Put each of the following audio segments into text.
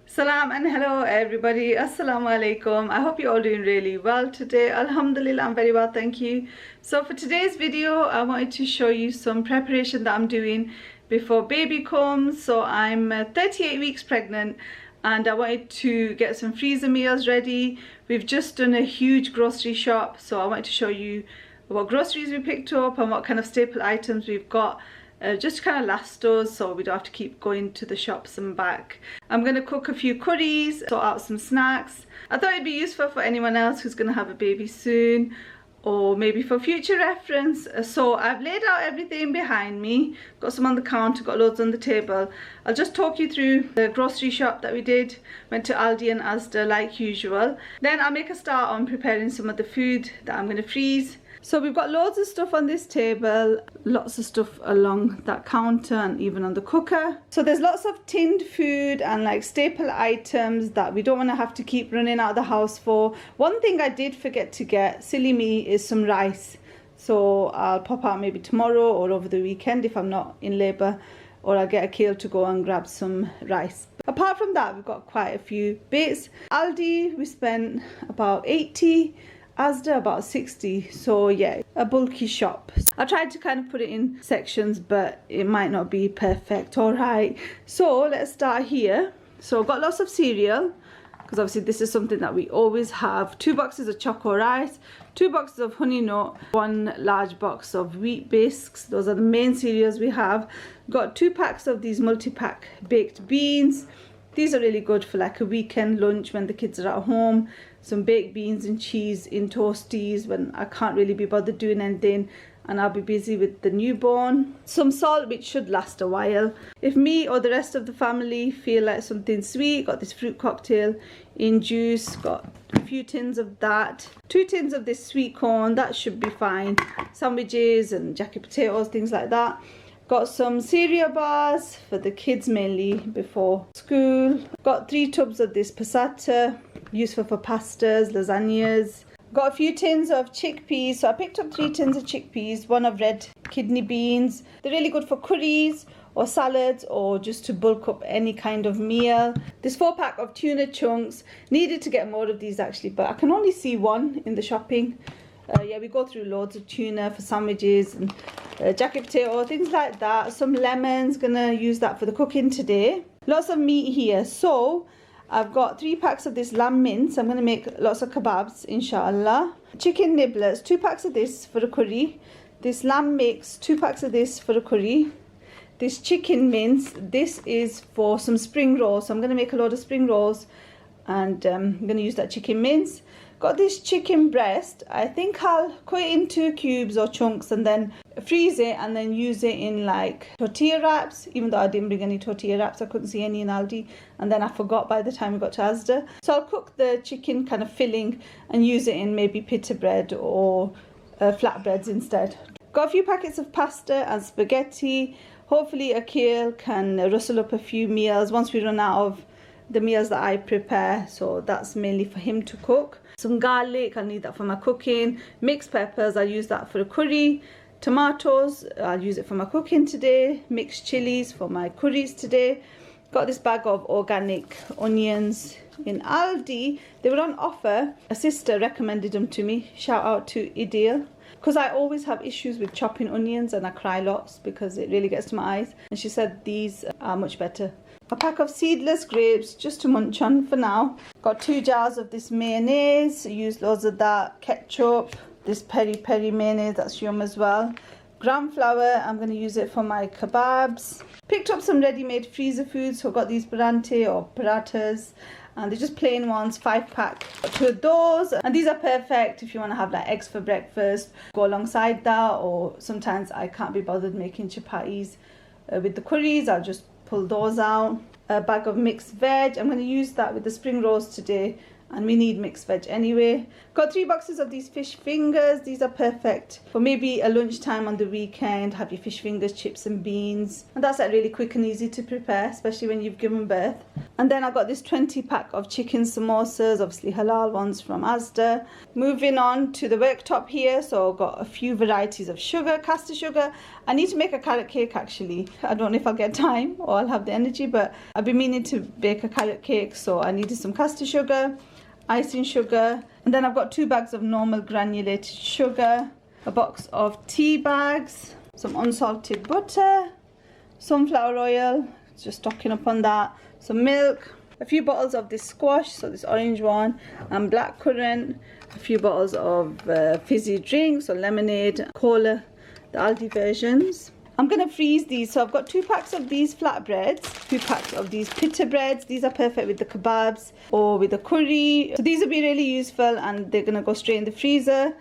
Salam and hello everybody. Assalamu alaikum. I hope you're all doing really well today. Alhamdulillah, I'm very well, thank you. So for today's video, I wanted to show you some preparation that I'm doing before baby comes. So I'm 38 weeks pregnant and I wanted to get some freezer meals ready. We've just done a huge grocery shop, so I wanted to show you what groceries we picked up and what kind of staple items we've got. Just to kind of last us, so we don't have to keep going to the shops and back. I'm going to cook a few curries, sort out some snacks. I thought it'd be useful for anyone else who's going to have a baby soon, or maybe for future reference. So I've laid out everything behind me, got some on the counter, got loads on the table. I'll just talk you through the grocery shop that we did. Went to Aldi and Asda like usual. Then I'll make a start on preparing some of the food that I'm going to freeze. So we've got loads of stuff on this table, lots of stuff along that counter and even on the cooker. So there's lots of tinned food and like staple items that we don't want to have to keep running out of the house for. One thing I did forget to get, silly me, is some rice. So I'll pop out maybe tomorrow or over the weekend if I'm not in labour, or I'll get a kale to go and grab some rice. Apart from that, we've got quite a few bits. Aldi, we spent about 80. Asda about 60, so yeah, a bulky shop. I tried to kind of put it in sections, but it might not be perfect. All right, so let's start here. So I've got lots of cereal, because obviously this is something that we always have. 2 boxes of choco rice, 2 boxes of honey nut, 1 large box of wheat biscuits. Those are the main cereals we have. Got 2 packs of these multi-pack baked beans. These are really good for like a weekend lunch when the kids are at home. Some baked beans and cheese in toasties when I can't really be bothered doing anything and I'll be busy with the newborn. Some salt, which should last a while. If me or the rest of the family feel like something sweet, got this fruit cocktail in juice, got a few tins of that. 2 tins of this sweet corn, that should be fine. Sandwiches and jacket potatoes, things like that. Got some cereal bars for the kids mainly before school. Got 3 tubs of this passata, useful for pastas, lasagnas. Got a few tins of chickpeas. So I picked up 3 tins of chickpeas, 1 of red kidney beans. They're really good for curries or salads or just to bulk up any kind of meal. This 4-pack of tuna chunks. Needed to get more of these actually, but I can only see 1 in the shopping. Yeah, we go through loads of tuna for sandwiches and jacket potato, things like that. Some lemons, gonna use that for the cooking today. Lots of meat here. So I've got 3 packs of this lamb mince. I'm gonna make lots of kebabs, inshaAllah. Chicken nibblers, 2 packs of this for a curry. This lamb mix, 2 packs of this for a curry. This chicken mince, this is for some spring rolls. So I'm gonna make a load of spring rolls and I'm gonna use that chicken mince. Got this chicken breast. I think I'll cut it into cubes or chunks and then freeze it and then use it in like tortilla wraps, even though I didn't bring any tortilla wraps. I couldn't see any in Aldi and then I forgot by the time we got to Asda. So I'll cook the chicken kind of filling and use it in maybe pita bread or flatbreads instead. Got a few packets of pasta and spaghetti. Hopefully Akil can rustle up a few meals once we run out of the meals that I prepare, so that's mainly for him to cook. Some garlic, I'll need that for my cooking. Mixed peppers, I'll use that for a curry. Tomatoes, I'll use it for my cooking today. Mixed chilies for my curries today. Got this bag of organic onions in Aldi. They were on offer. A sister recommended them to me. Shout out to Idil. Because I always have issues with chopping onions and I cry lots because it really gets to my eyes. And she said these are much better. A pack of seedless grapes just to munch on for now. Got 2 jars of this mayonnaise. Use loads of that. Ketchup. This peri peri mayonnaise, that's yum as well. Gram flour, I'm going to use it for my kebabs. Picked up some ready-made freezer foods. So I've got these parante or paratas. And they're just plain ones, 5-pack. Got 2 of those. And these are perfect if you want to have like eggs for breakfast. Go alongside that, or sometimes I can't be bothered making chapatis with the curries. I'll just pull those out. A bag of mixed veg. I'm going to use that with the spring rolls today and we need mixed veg anyway. Got 3 boxes of these fish fingers. These are perfect for maybe a lunchtime on the weekend. Have your fish fingers, chips and beans, and that's like really quick and easy to prepare, especially when you've given birth. And then I got this 20 pack of chicken samosas, obviously halal ones from Asda. Moving on to the worktop here, so I've got a few varieties of sugar, caster sugar. I need to make a carrot cake actually. I don't know if I'll get time or I'll have the energy, but I've been meaning to bake a carrot cake, so I needed some caster sugar, icing sugar, and then I've got 2 bags of normal granulated sugar, a box of tea bags, some unsalted butter, sunflower oil, just stocking up on that, some milk, a few bottles of this squash, so this orange one, and blackcurrant, a few bottles of fizzy drinks or lemonade, cola, the Aldi versions. I'm going to freeze these, so I've got 2 packs of these flatbreads, 2 packs of these pita breads. These are perfect with the kebabs or with the curry, so these will be really useful and they're going to go straight in the freezer.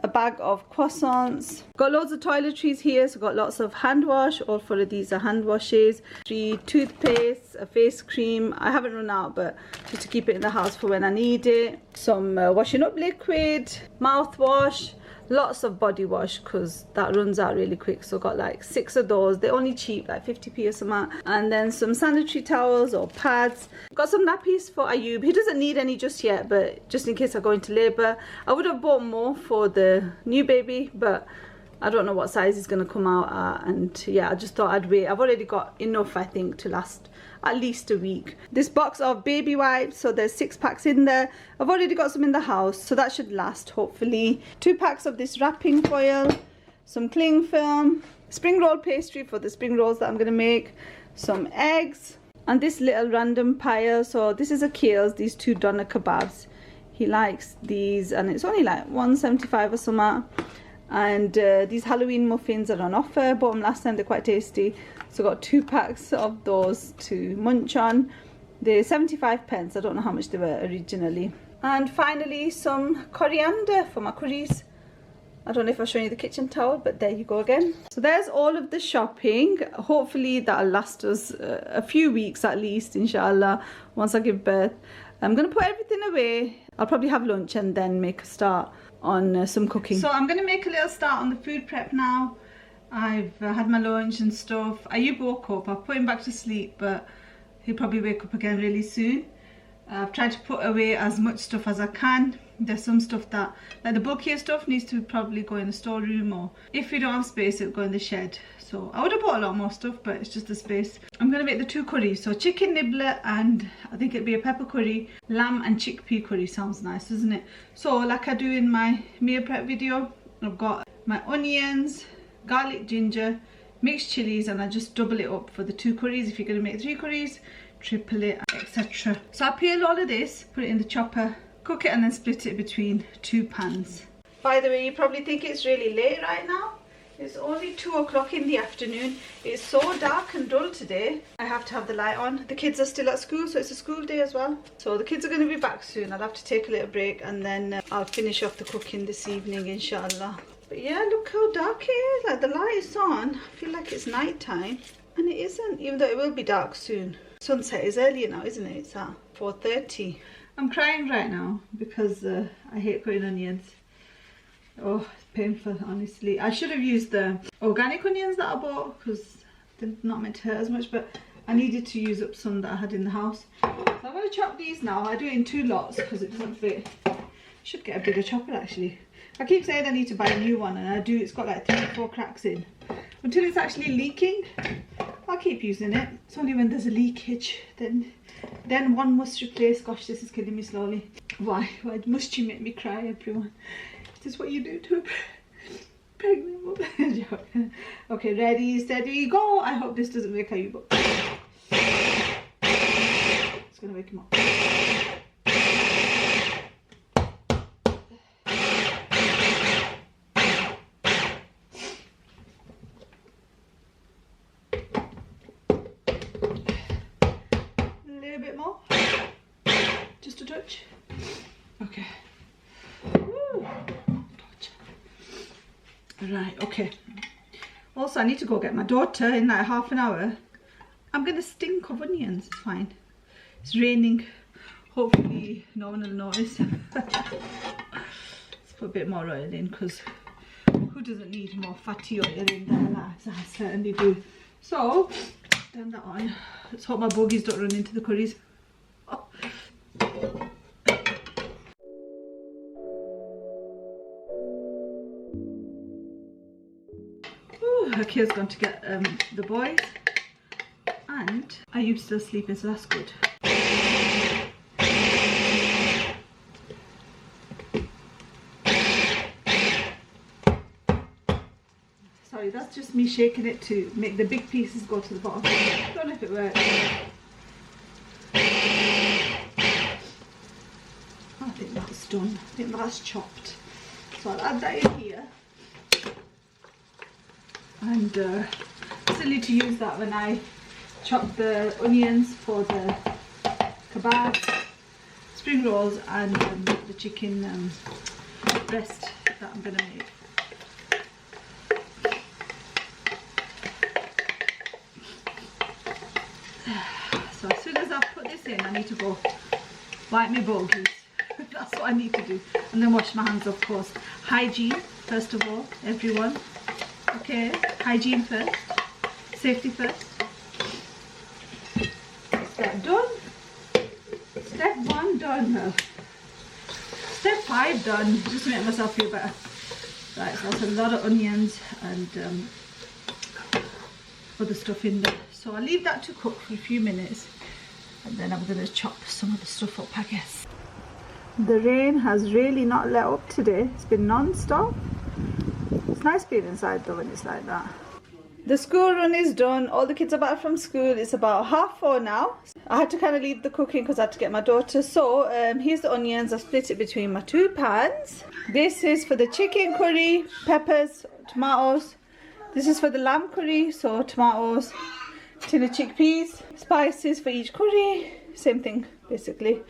A bag of croissants. Got loads of toiletries here, so got lots of hand wash. All 4 of these are hand washes. 3 toothpastes, a face cream. I haven't run out, but just to keep it in the house for when I need it. Some washing up liquid, mouthwash. Lots of body wash because that runs out really quick, so got like 6 of those. They're only cheap, like 50p or something. And then some sanitary towels or pads. Got some nappies for Ayub. He doesn't need any just yet, but just in case I go into labour. I would have bought more for the new baby, but I don't know what size he's going to come out at, and yeah, I just thought I'd wait. I've already got enough, I think, to last at least a week. This box of baby wipes, so there's 6 packs in there. I've already got some in the house, so that should last hopefully. 2 packs of this wrapping foil, some cling film, spring roll pastry for the spring rolls that I'm going to make, some eggs, and this little random pile. So this is Akil's, these 2 doner kebabs. He likes these and it's only like $1.75 or something. And these Halloween muffins are on offer. Bought them last time, they're quite tasty. So got 2 packs of those to munch on. They're 75 pence. I don't know how much they were originally. And finally some coriander for my curries. I don't know if I'll show you the kitchen towel, but there you go again. So there's all of the shopping. Hopefully that'll last us a few weeks at least, inshallah, once I give birth. I'm going to put everything away. I'll probably have lunch and then make a start on some cooking. So I'm going to make a little start on the food prep now. I've had my lunch and stuff. Ayub woke up. I've put him back to sleep, but he'll probably wake up again really soon. I've tried to put away as much stuff as I can. There's some stuff that, like the bulkier stuff, needs to probably go in the storeroom, or if we don't have space, it'll go in the shed. So I would have bought a lot more stuff, but it's just the space. I'm going to make the 2 curries. So chicken nibbler, and I think it'd be a pepper curry. Lamb and chickpea curry sounds nice, doesn't it? So like I do in my meal prep video, I've got my onions, garlic, ginger, mixed chilies, and I just double it up for the 2 curries. If you're going to make 3 curries, triple it, etc. So I peel all of this, put it in the chopper, cook it, and then split it between 2 pans. By the way, you probably think it's really late right now. It's only 2 o'clock in the afternoon. It's so dark and dull today. I have to have the light on. The kids are still at school, so it's a school day as well. So the kids are going to be back soon. I'll have to take a little break, and then I'll finish off the cooking this evening, inshallah. But yeah, look how dark it is. Like the light is on. I feel like it's night time, and it isn't, even though it will be dark soon. Sunset is earlier now, isn't it? It's at 4:30. I'm crying right now because I hate cutting onions. Oh, it's painful, honestly. I should have used the organic onions that I bought because they're not meant to hurt as much, but I needed to use up some that I had in the house. So I'm going to chop these now. I do it in 2 lots because it doesn't fit. I should get a bigger chopper actually. I keep saying I need to buy a new one, and I do. It's got like 3 or 4 cracks in. Until it's actually leaking, I'll keep using it. It's only when there's a leakage then one must replace. Gosh, this is killing me slowly. Why must you make me cry, everyone? Is this what you do to a pregnant woman? Okay, ready, steady, go. I hope this doesn't wake Ayub up. It's gonna wake him up. Okay. Woo. Right, okay. Also, I need to go get my daughter in like half an hour. I'm gonna stink of onions. It's fine. It's raining. Hopefully no one will notice. Let's put a bit more oil in, because who doesn't need more fatty oil in their lives? I certainly do. So, turn that on. Let's hope my bogies don't run into the curries. Oh. Akia's gone to get the boys, and Ayub's still sleeping, so that's good. Sorry, that's just me shaking it to make the big pieces go to the bottom. I don't know if it works. I think that's done. I think that's chopped. So I'll add that in here. And silly to use that when I chop the onions for the kebab, spring rolls, and the chicken breast that I'm going to make. So as soon as I put this in, I need to go wipe my bogies. That's what I need to do. And then wash my hands, of course. Hygiene, first of all, everyone. Okay, hygiene first, safety first. Step done. Step 1 done. Well, step 5 done. Just to make myself feel better. Right, so that's a lot of onions and other stuff in there. So I'll leave that to cook for a few minutes, and then I'm going to chop some of the stuff up, I guess. The rain has really not let up today. It's been non-stop. It's nice being inside though when it's like that. The school run is done. All the kids are back from school. It's about 4:30 now. I had to kind of leave the cooking because I had to get my daughter. So here's the onions. I've split it between my 2 pans. This is for the chicken curry, peppers, tomatoes. This is for the lamb curry, so tomatoes, tin of chickpeas, spices for each curry. Same thing basically.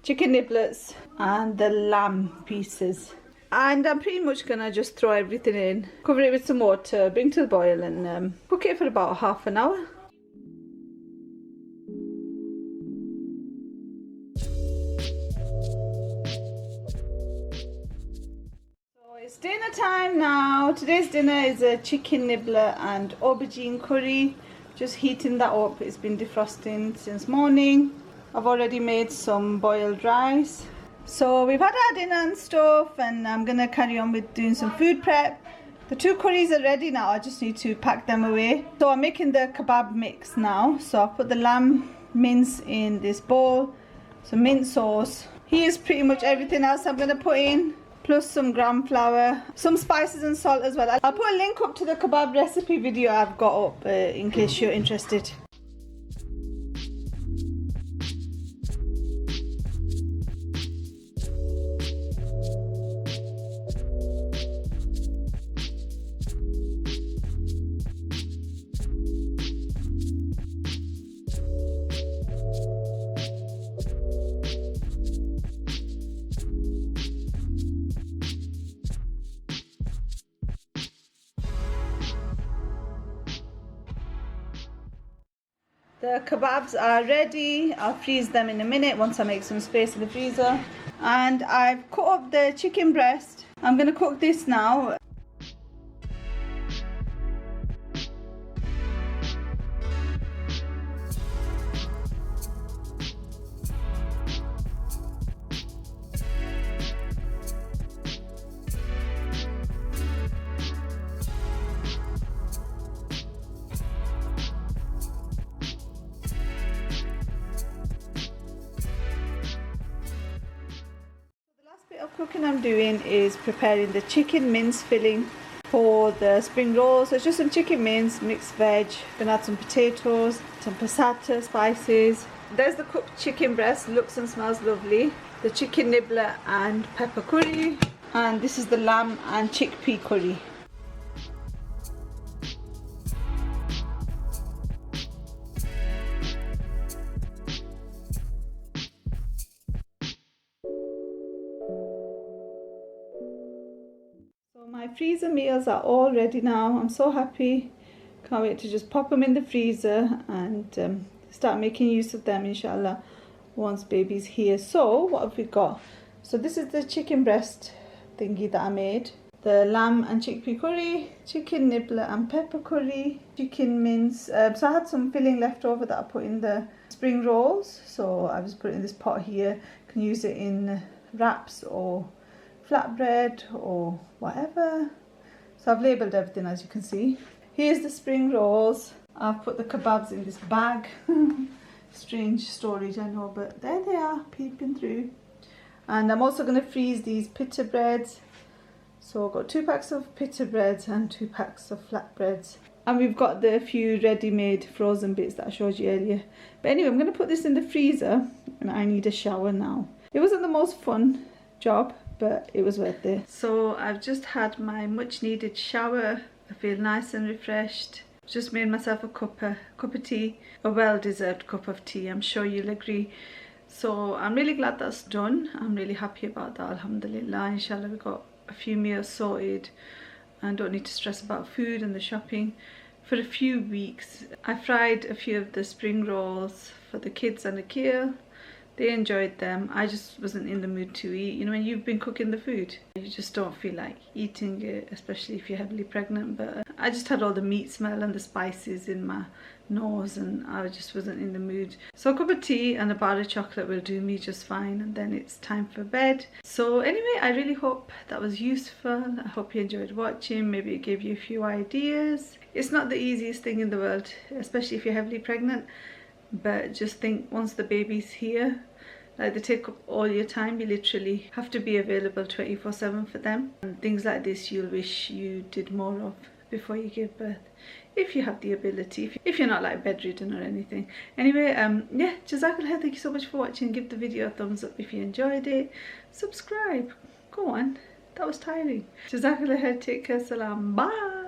Chicken niblets and the lamb pieces. And I'm pretty much gonna just throw everything in, cover it with some water, bring to the boil, and cook it for about half an hour. So it's dinner time now. Today's dinner is a chicken nibbler and aubergine curry. Just heating that up. It's been defrosting since morning. I've already made some boiled rice. So we've had our dinner and stuff, and I'm gonna carry on with doing some food prep. The 2 curries are ready now. I just need to pack them away. So I'm making the kebab mix now. So I'll put the lamb mince in this bowl, some mint sauce. Here's pretty much everything else I'm gonna put in, plus some gram flour, some spices and salt as well. I'll put a link up to the kebab recipe video I've got up in case you're interested. The kebabs are ready. I'll freeze them in a minute once I make some space in the freezer. And I've cut up the chicken breast. I'm going to cook this now. Cooking I'm doing is preparing the chicken mince filling for the spring rolls. So it's just some chicken mince, mixed veg, gonna add some potatoes, some passata, spices. There's the cooked chicken breast, looks and smells lovely. The chicken nibbler and pepper curry, and this is the lamb and chickpea curry. My freezer meals are all ready now. I'm so happy. Can't wait to just pop them in the freezer and start making use of them, inshallah. once baby's here. So what have we got? So this is the chicken breast thingy that I made. The lamb and chickpea curry, chicken nibbler and pepper curry, chicken mince. So I had some filling left over that I put in the spring rolls. So I just put it in this pot here. You can use it in wraps or flatbread or whatever. So I've labelled everything, as you can see. Here's the spring rolls. I've put the kebabs in this bag. Strange storage, I know, but there they are, peeping through. And I'm also going to freeze these pita breads. So I've got 2 packs of pita breads and 2 packs of flatbreads. And we've got the few ready-made frozen bits that I showed you earlier. But anyway, I'm going to put this in the freezer and I need a shower now. It wasn't the most fun job, but it was worth it. So I've just had my much needed shower. I feel nice and refreshed. Just made myself a cup of tea, a well-deserved cup of tea, I'm sure you'll agree. So I'm really glad that's done. I'm really happy about that, alhamdulillah. Inshallah, we got a few meals sorted and don't need to stress about food and the shopping for a few weeks. I fried a few of the spring rolls for the kids and Akil. They enjoyed them. I just wasn't in the mood to eat. You know, when you've been cooking the food, you just don't feel like eating it, especially if you're heavily pregnant. But I just had all the meat smell and the spices in my nose and I just wasn't in the mood. So a cup of tea and a bar of chocolate will do me just fine, and then it's time for bed. So anyway, I really hope that was useful. I hope you enjoyed watching. Maybe it gave you a few ideas. It's not the easiest thing in the world, especially if you're heavily pregnant. But just think, once the baby's here, like, they take up all your time. You literally have to be available 24/7 for them. And things like this you'll wish you did more of before you give birth, if you have the ability, if you're not like bedridden or anything. Anyway, yeah, Jazakallah, thank you so much for watching. Give the video a thumbs up if you enjoyed it. Subscribe. Go on. That was tiring. Jazakallah, take care. Salam. Bye.